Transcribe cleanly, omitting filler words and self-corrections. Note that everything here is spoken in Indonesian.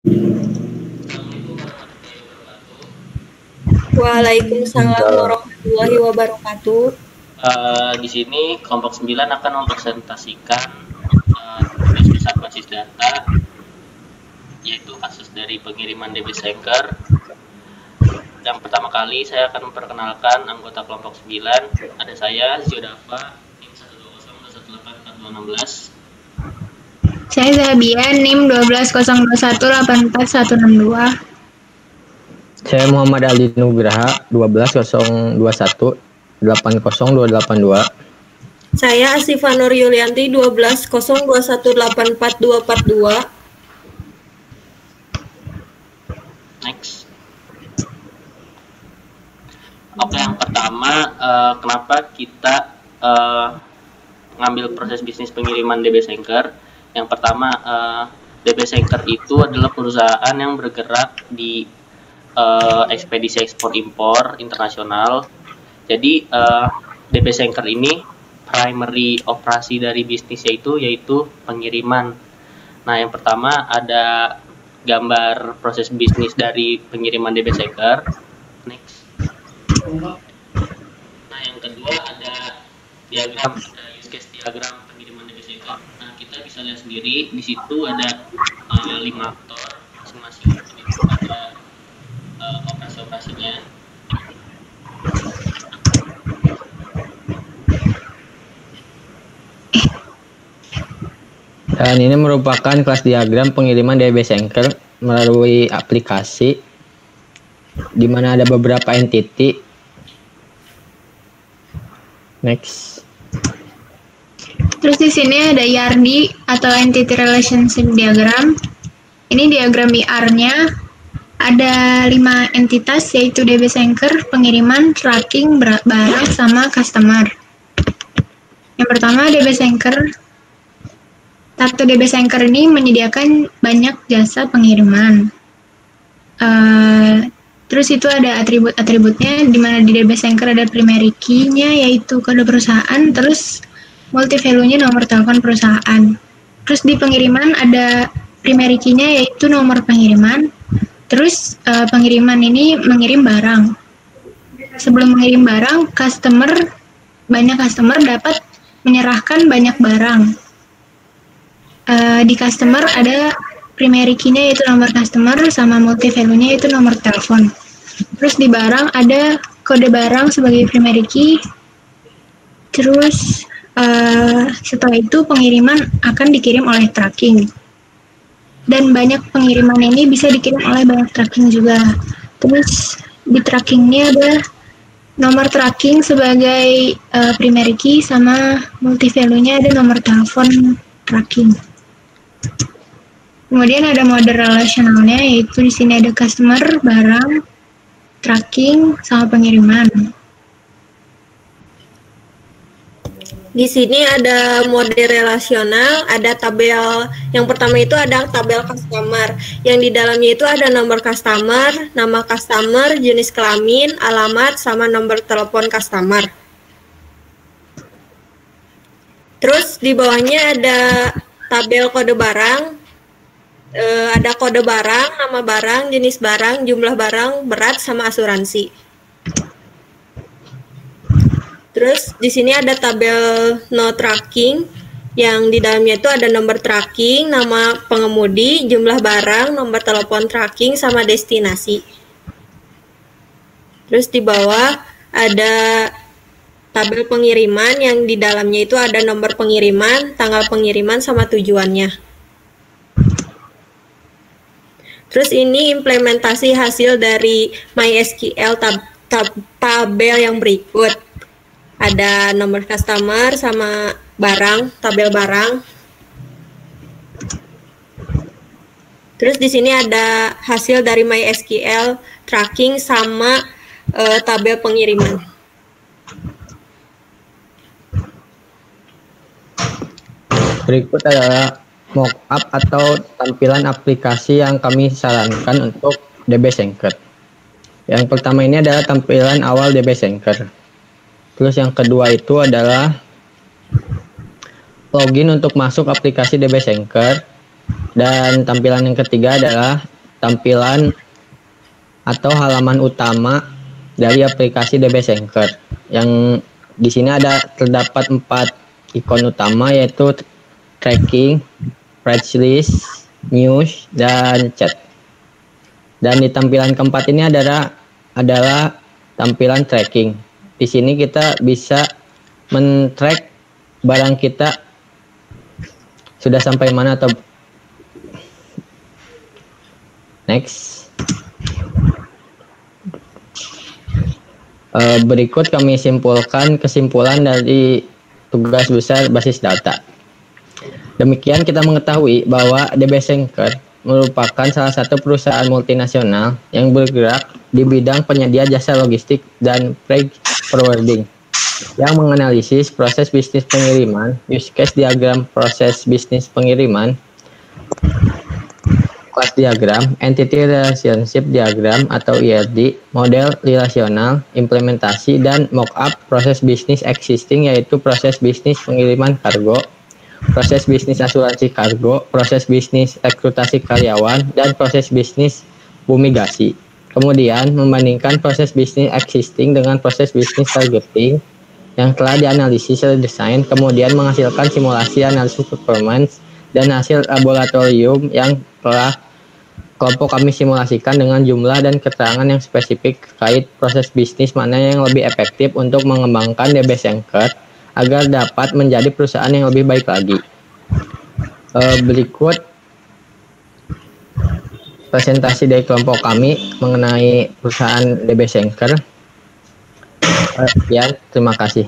Assalamualaikum warahmatullahi wabarakatuh. Waalaikumsalam warahmatullahi wabarakatuh. Di sini kelompok 9 akan mempresentasikan tugas besar basis data, yaitu kasus dari pengiriman DB Anchor. Yang pertama kali saya akan memperkenalkan anggota kelompok 9. Ada saya, Ziodava, NIM 12021842216. Saya Zabian, NIM 1202184162. Saya Muhammad Ali Nugraha, 1202180282. Saya Asifa Nur Yulianti 1202184242. Next. Oke, yang pertama, kenapa kita ngambil proses bisnis pengiriman DB Anchor? Yang pertama, DB Anchor itu adalah perusahaan yang bergerak di ekspedisi ekspor impor internasional. Jadi DB Anchor ini primary operasi dari bisnisnya yaitu pengiriman. Nah, yang pertama ada gambar proses bisnis dari pengiriman DB Anchor. Next. Nah, yang kedua ada diagram, use case diagram pengiriman DB Anchor. Nah, kita bisa lihat sendiri di situ ada 5 aktor, masing-masing itu ada operasi-operasinya. Dan ini merupakan kelas diagram pengiriman DB Anchor melalui aplikasi, di mana ada beberapa entity. Next. Terus di sini ada YARD atau Entity Relationship Diagram. Ini diagram IR-nya ada 5 entitas, yaitu DB Anchor, pengiriman, tracking, barang, sama customer. Yang pertama DB Anchor. Satu DB Anchor ini menyediakan banyak jasa pengiriman. Terus itu ada atribut-atributnya, di mana di DB Anchor ada primary key-nya yaitu kode perusahaan, terus multi value-nya nomor telepon perusahaan. Terus di pengiriman ada primary key-nya yaitu nomor pengiriman. Terus pengiriman ini mengirim barang. Sebelum mengirim barang, banyak customer dapat menyerahkan banyak barang. Di customer ada primary key-nya yaitu nomor customer, sama multi value-nya yaitu nomor telepon. Terus di barang ada kode barang sebagai primary key. Terus setelah itu pengiriman akan dikirim oleh tracking. Dan banyak pengiriman ini bisa dikirim oleh banyak tracking juga. Terus di trackingnya ada nomor tracking sebagai primary key, sama multi value-nya ada nomor telepon tracking. Kemudian ada mode relasionalnya, yaitu di sini ada customer, barang, tracking, sama pengiriman. Di sini ada mode relasional, ada tabel. Yang pertama itu ada tabel customer. Yang di dalamnya itu ada nomor customer, nama customer, jenis kelamin, alamat, sama nomor telepon customer. Terus di bawahnya ada tabel kode barang. Ada kode barang, nama barang, jenis barang, jumlah barang, berat, sama asuransi. Terus di sini ada tabel no tracking, yang di dalamnya itu ada nomor tracking, nama pengemudi, jumlah barang, nomor telepon tracking, sama destinasi. Terus di bawah ada tabel pengiriman, yang di dalamnya itu ada nomor pengiriman, tanggal pengiriman, sama tujuannya. Terus ini implementasi hasil dari MySQL tabel yang berikut. Ada nomor customer sama barang, tabel barang. Terus di sini ada hasil dari MySQL tracking sama tabel pengiriman. Berikut adalah mockup atau tampilan aplikasi yang kami sarankan untuk DB Anchor. Yang pertama ini adalah tampilan awal DB Anchor. Terus yang kedua itu adalah login untuk masuk aplikasi DB Anchor. Dan tampilan yang ketiga adalah tampilan atau halaman utama dari aplikasi DBS Anchor. Yang di sini terdapat 4 ikon utama, yaitu tracking, press list, news, dan chat. Dan di tampilan keempat ini adalah tampilan tracking. Di sini kita bisa men-track barang kita sudah sampai mana atau next. Berikut kami simpulkan kesimpulan dari tugas besar basis data. Demikian kita mengetahui bahwa DBS Anchor merupakan salah satu perusahaan multinasional yang bergerak di bidang penyedia jasa logistik dan freight forwarding, yang menganalisis proses bisnis pengiriman, use case diagram proses bisnis pengiriman, class diagram, entity relationship diagram atau ERD, model relasional, implementasi, dan mock-up proses bisnis existing, yaitu proses bisnis pengiriman kargo, proses bisnis asuransi kargo, proses bisnis rekrutasi karyawan, dan proses bisnis fumigasi. Kemudian membandingkan proses bisnis existing dengan proses bisnis targeting yang telah dianalisis dan desain, kemudian menghasilkan simulasi analisis performance dan hasil laboratorium yang telah kelompok kami simulasikan dengan jumlah dan keterangan yang spesifik terkait proses bisnis mana yang lebih efektif untuk mengembangkan DBS Anchor agar dapat menjadi perusahaan yang lebih baik lagi. Berikut presentasi dari kelompok kami mengenai perusahaan DBS Anchor. Sekian, terima kasih.